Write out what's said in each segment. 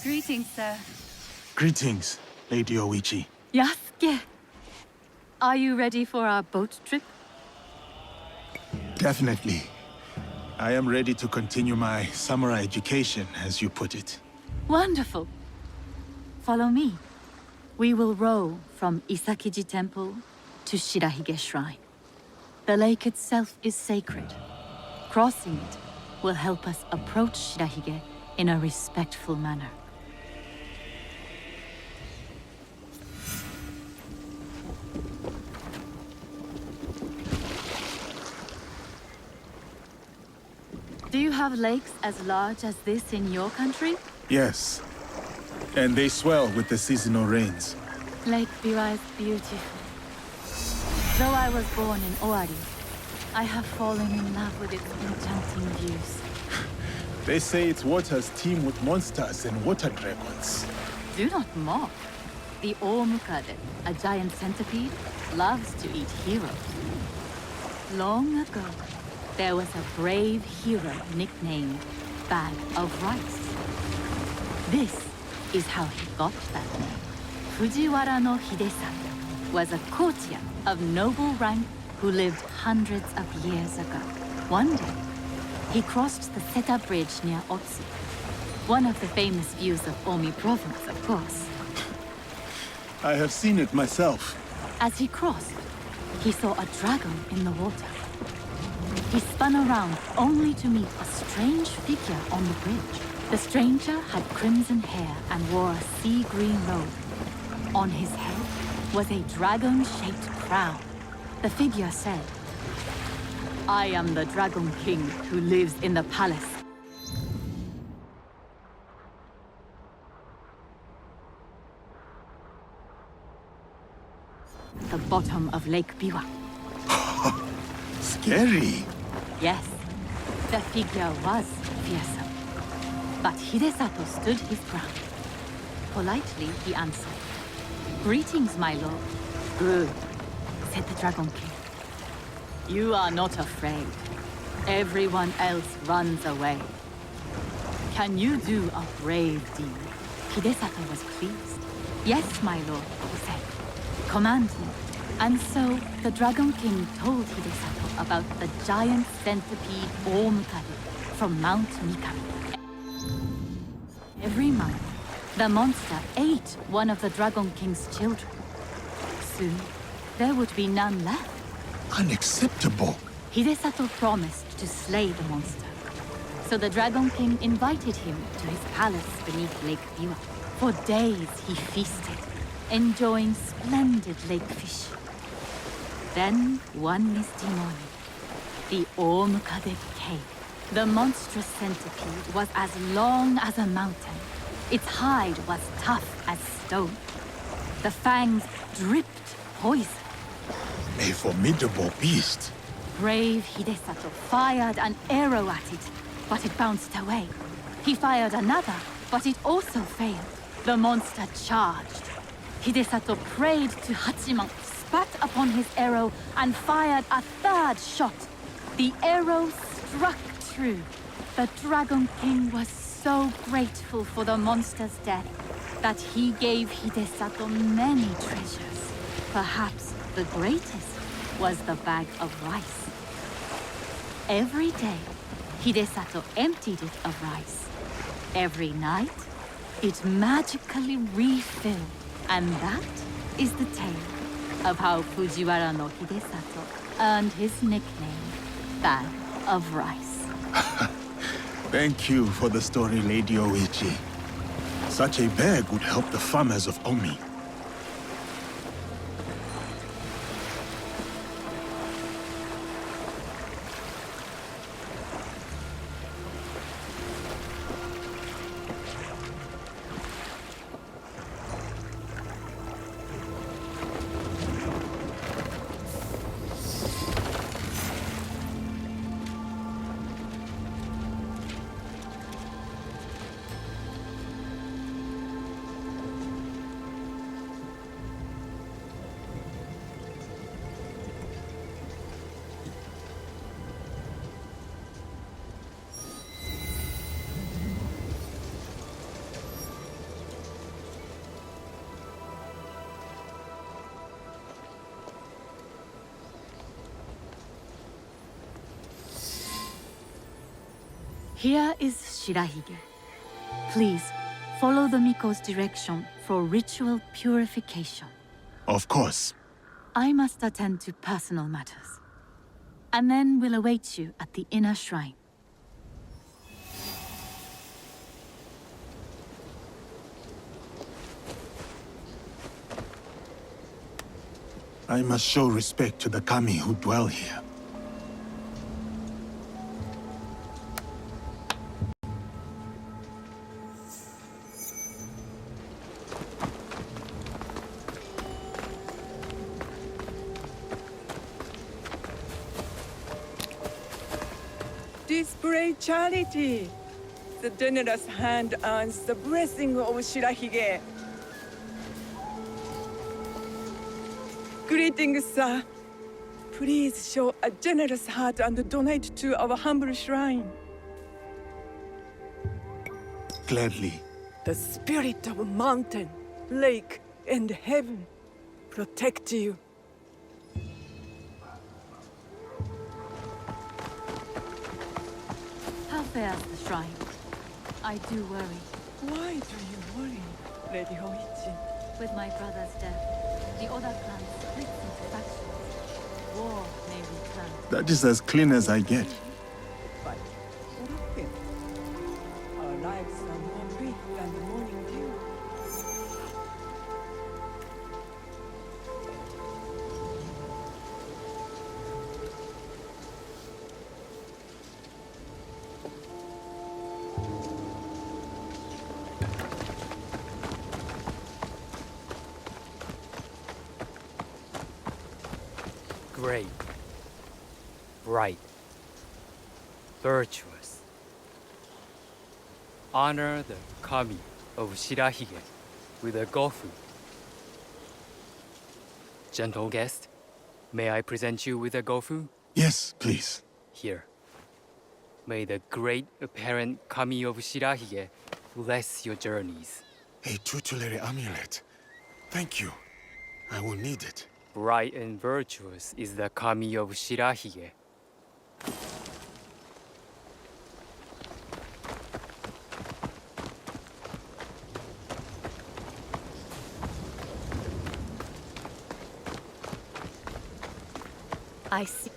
Greetings, sir. Greetings, Lady Oishi. Yasuke! Are you ready for our boat trip? Definitely. I am ready to continue my samurai education, as you put it. Wonderful. Follow me. We will row from Isakiji Temple to Shirahige Shrine. The lake itself is sacred. Crossing it will help us approach Shirahige in a respectful manner. Do you have lakes as large as this in your country? Yes. And they swell with the seasonal rains. Lake Biwa is beautiful. Though I was born in Owari, I have fallen in love with its enchanting views. They say its waters teem with monsters and water dragons. Do not mock. The Omukade, a giant centipede, loves to eat heroes. Long ago, there was a brave hero nicknamed Bag of Rice. This is how he got that name. Fujiwara no Hidesato was a courtier of noble rank who lived hundreds of years ago. One day, he crossed the Seta Bridge near Otsu, one of the famous views of Omi province, of course. I have seen it myself. As he crossed, he saw a dragon in the water. He spun around only to meet a strange figure on the bridge. The stranger had crimson hair and wore a sea-green robe. On his head was a dragon-shaped crown. The figure said, "I am the Dragon King who lives in the palace." The bottom of Lake Biwa. Scary. Yes, the figure was fearsome. But Hidesato stood his ground. Politely, he answered, "Greetings, my lord." "Good," said the Dragon King. "You are not afraid. Everyone else runs away. Can you do a brave deed?" Hidesato was pleased. "Yes, my lord," he said. "Command me." And so, the Dragon King told Hidesato about the giant centipede Omukade from Mount Mikami. Every month, the monster ate one of the Dragon King's children. Soon, there would be none left. Unacceptable. Hidesato promised to slay the monster. So the Dragon King invited him to his palace beneath Lake Biwa. For days he feasted, enjoying splendid lake fish. Then, one misty morning, the Omukade came. The monstrous centipede was as long as a mountain. Its hide was tough as stone. The fangs dripped poison. A formidable beast. Brave Hidesato fired an arrow at it, but it bounced away. He fired another, but it also failed. The monster charged. Hidesato prayed to Hachiman, spat upon his arrow, and fired a third shot. The arrow struck true. The Dragon King was so grateful for the monster's death that he gave Hidesato many treasures. Perhaps the greatest was the bag of rice. Every day, Hidesato emptied it of rice. Every night, it magically refilled. And that is the tale of how Fujiwara no Hidesato earned his nickname, Bag of Rice. Thank you for the story, Lady Oishi. Such a bag would help the farmers of Omi. Here is Shirahige. Please, follow the Miko's direction for ritual purification. Of course. I must attend to personal matters. And then we'll await you at the inner shrine. I must show respect to the kami who dwell here. Display charity. The generous hand earns the blessing of Shirahige. Greetings, sir. Please show a generous heart and donate to our humble shrine. Gladly. The spirit of mountain, lake, and heaven protect you. How fares the shrine? I do worry. Why do you worry, Lady Oishi? With my brother's death, the Oda clan splits into factions. War may return. That is as clean as I get. But what of him? Our lives are more brief than the morning dew. Great, bright, virtuous. Honor the kami of Shirahige with a gofu. Gentle guest, may I present you with a gofu? Yes, please. Here. May the great apparent kami of Shirahige bless your journeys. A tutelary amulet. Thank you. I will need it. Bright and virtuous is the kami of Shirahige. I see.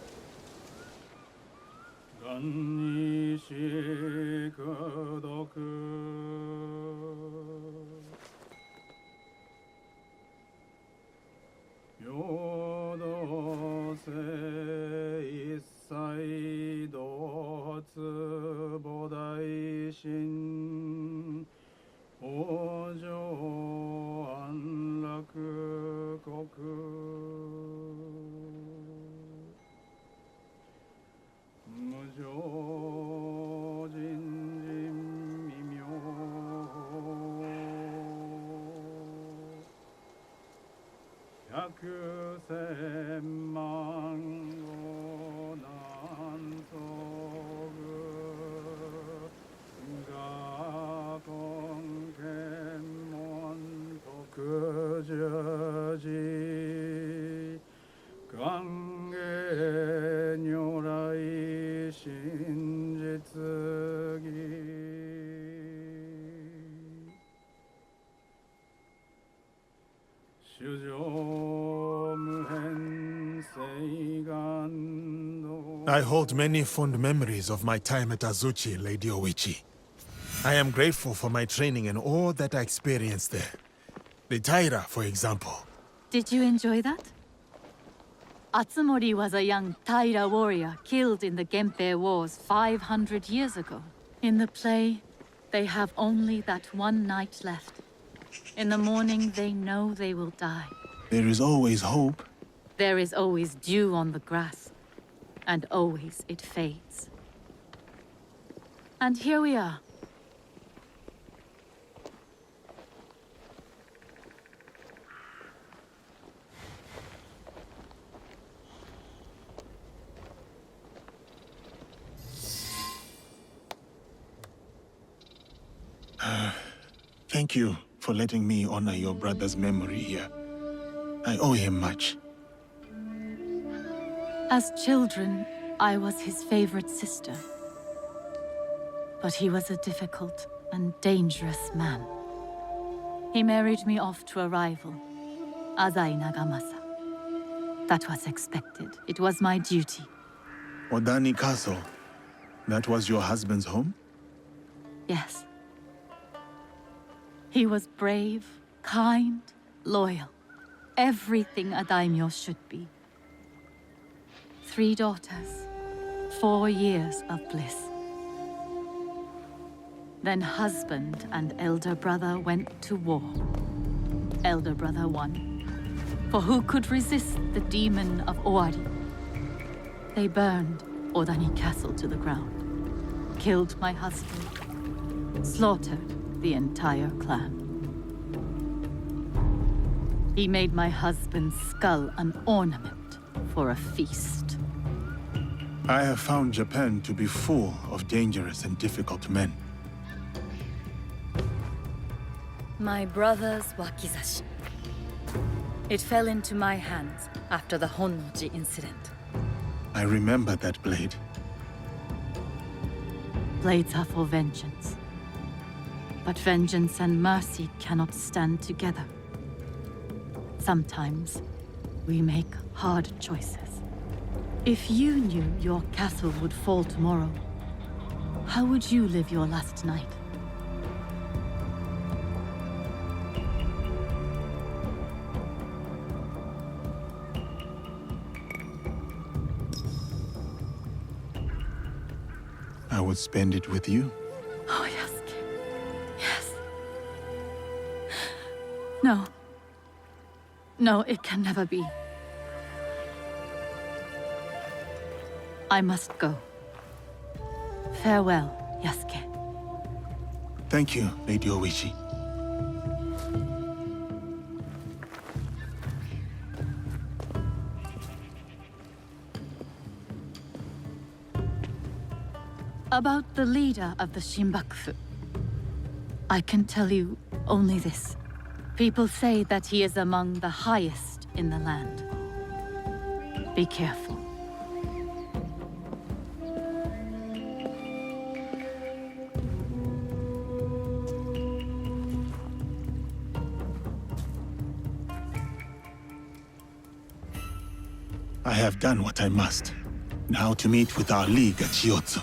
I hold many fond memories of my time at Azuchi, Lady Oishi. I am grateful for my training and all that I experienced there. The Taira, for example. Did you enjoy that? Atsumori was a young Taira warrior killed in the Genpei Wars 500 years ago. In the play, they have only that one night left. In the morning, they know they will die. There is always hope. There is always dew on the grass, and always it fades. And here we are. Thank you for letting me honor your brother's memory here. I owe him much. As children, I was his favorite sister. But he was a difficult and dangerous man. He married me off to a rival, Azai Nagamasa. That was expected. It was my duty. Odani Castle. That was your husband's home? Yes. He was brave, kind, loyal. Everything a daimyo should be. 3 daughters, 4 years of bliss. Then husband and elder brother went to war. Elder brother won. For who could resist the demon of Owari? They burned Odani Castle to the ground, killed my husband, slaughtered the entire clan. He made my husband's skull an ornament for a feast. I have found Japan to be full of dangerous and difficult men. My brother's wakizashi. It fell into my hands after the Honnoji incident. I remember that blade. Blades are for vengeance. But vengeance and mercy cannot stand together. Sometimes, we make hard choices. If you knew your castle would fall tomorrow, how would you live your last night? I would spend it with you. Oh, Yasuke. Yes. No. No, it can never be. I must go. Farewell, Yasuke. Thank you, Lady Oishi. About the leader of the Shinbakufu, I can tell you only this. People say that he is among the highest in the land. Be careful. I have done what I must. Now to meet with our league at Chiotsu.